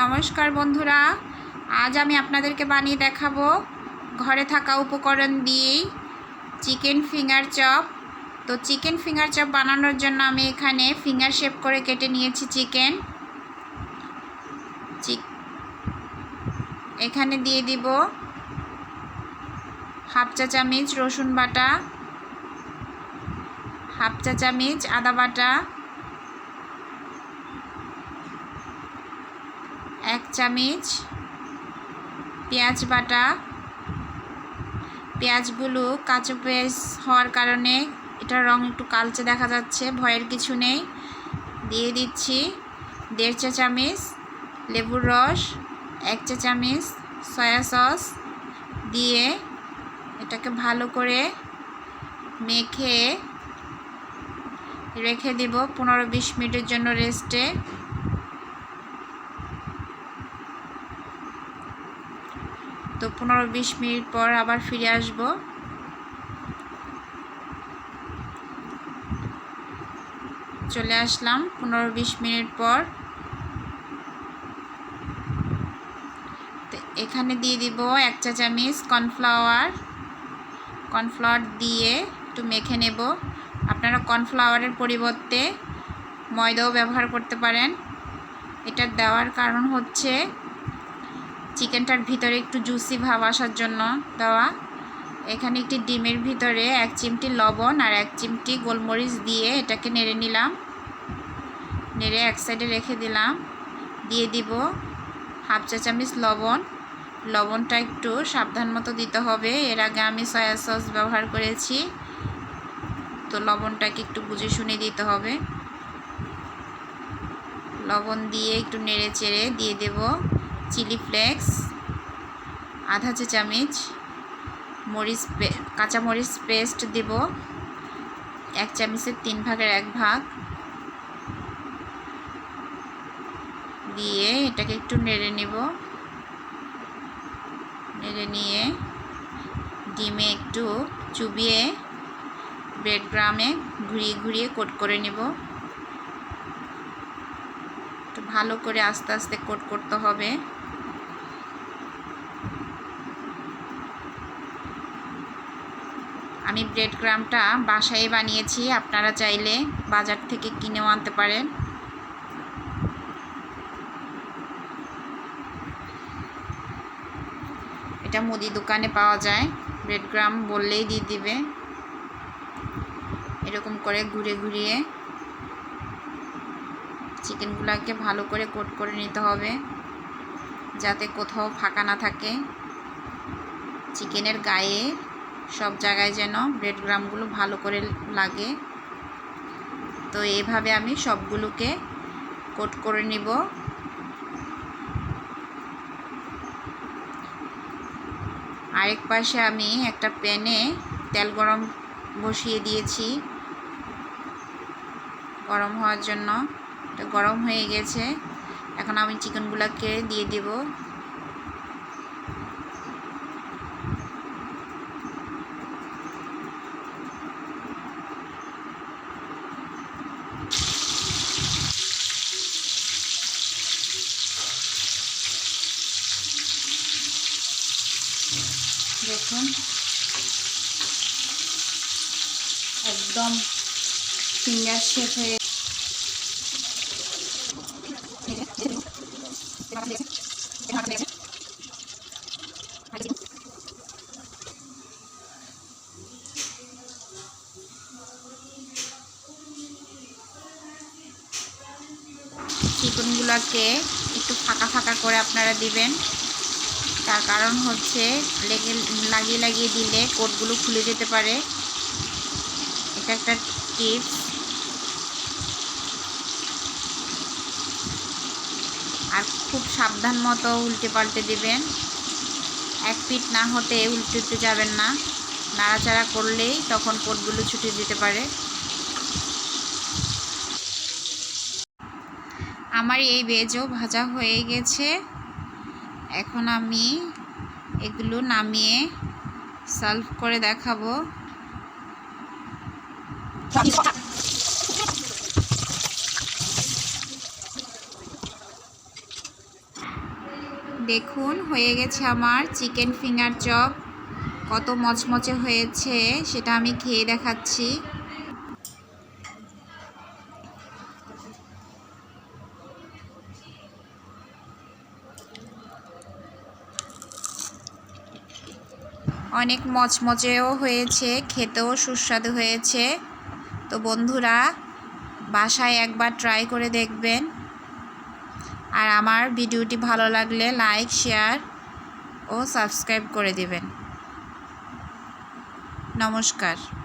নমস্কার বন্ধুরা, আজ আমি আপনাদেরকে বানিয়ে দেখাবো ঘরে থাকা উপকরণ দিয়েই চিকেন ফিঙ্গার চপ। তো চিকেন ফিঙ্গার চপ বানানোর জন্য আমি এখানে ফিঙ্গার শেপ করে কেটে নিয়েছি চিকেন। এখানে দিয়ে দিব হাফ চা চামচ রসুন বাটা, হাফ চা চামচ আদা বাটা, 1 চামচ পেঁয়াজ বাটা। পেঁয়াজগুলো কাঁচা পেঁয়াজ হওয়ার কারণে এটার রং একটু কালচে দেখা যাচ্ছে, ভয়ের কিছু নেই। দিয়ে দিচ্ছি 1.5 চা চামচ লেবুর রস, 1 চা চামচ সয়া সস দিয়ে এটাকে ভালো করে মেখে রেখে দেব 15-20 মিনিটের জন্য রেস্টে। তো 15-20 মিনিট পর আবার ফিরে আসব। চলে আসলাম 15-20 মিনিট পর। তো এখানে দিয়ে দিব 1 চা চামচ কর্নফ্লাওয়ার দিয়ে একটু মেখে নেব। আপনারা কর্নফ্লাওয়ারের পরিবর্তে ময়দাও ব্যবহার করতে পারেন। এটা দেওয়ার কারণ হচ্ছে চিকেনটার ভিতরে একটু জুসি ভাব আসার জন্য দেওয়া। এখানে একটি ডিমের ভিতরে 1 চিমটি লবণ আর 1 চিমটি গোলমরিচ দিয়ে এটাকে নেড়ে নিলাম। নেড়ে এক সাইডে রেখে দিলাম। দিয়ে দিব হাফ চা চামচ লবণটা একটু সাবধান মতো দিতে হবে। এর আগে আমি সয়া সস ব্যবহার করেছি, তো লবণটাকে একটু বুঝে শুনে দিতে হবে। লবণ দিয়ে একটু নেড়ে চেড়ে দিয়ে দেব চিলি ফ্লেক্স আধা চা চামচ, কাঁচা মরিচ পেস্ট দেব 1 চামচের 3 ভাগের 1 ভাগ দিয়ে এটাকে একটু নেড়ে নেব। নেড়ে নিয়ে ডিমে একটু চুবিয়ে ব্রেড ক্রামে ঘুরিয়ে ঘুরিয়ে কোট করে নেব। তো ভালো করে আস্তে আস্তে কোট করতে হবে। আমি ব্রেড ক্রামটা বাসায় বানিয়েছি, আপনারা চাইলে বাজার থেকে কিনেও আনতে পারেন। এটা মুদি দোকানে পাওয়া যায়, ব্রেড ক্রাম বললেই দিয়ে দিবে। এরকম করে ঘুরে ঘুরিয়ে চিকেনগুলোকে ভালো করে কোট করে নিতে হবে, যাতে কোথাও ফাঁকা না থাকে। চিকেনের গায়ে সব জায়গায় যেন ব্রেড ক্রামগুলো ভালো করে লাগে। তো এইভাবে আমি সবগুলোকে কোট করে নিব। আরেক পাশে আমি একটা প্যানে তেল গরম বসিয়ে দিয়েছি গরম হওয়ার জন্য। এটা গরম হয়ে গেছে, এখন আমি চিকেনগুলোকে দিয়ে দেব। দেখুন একদম ফিঙ্গার শেপ হয়ে চিকেনগুলোকে একটু ফাঁকা ফাঁকা করে আপনারা দিবেন। তার কারণ হচ্ছে লাগিয়ে লাগিয়ে দিলে কোটগুলো খুলে যেতে পারে। এটা একটা টিপস। আর খুব সাবধান মতো উল্টে পাল্টে দিবেন। এক পিঠ না হতে উল্টে যাবেন না, নাড়াচাড়া করলেই তখন কোটগুলো ছুটে যেতে পারে। আমার এই ভেজও ভাজা হয়ে গেছে। এখন আমি এগুলো নামিয়ে সার্ভ করে দেখাবো। দেখুন হয়ে গেছে আমার চিকেন ফিঙ্গার চপ। কত মচমচে হয়েছে সেটা আমি খেয়ে দেখাচ্ছি। অনেক মচমচেও হয়েছে, খেতেও সুস্বাদু হয়েছে। তো বন্ধুরা, বাসায় একবার ট্রাই করে দেখবেন। আর আমার ভিডিওটি ভালো লাগলে লাইক, শেয়ার ও সাবস্ক্রাইব করে দিবেন। নমস্কার।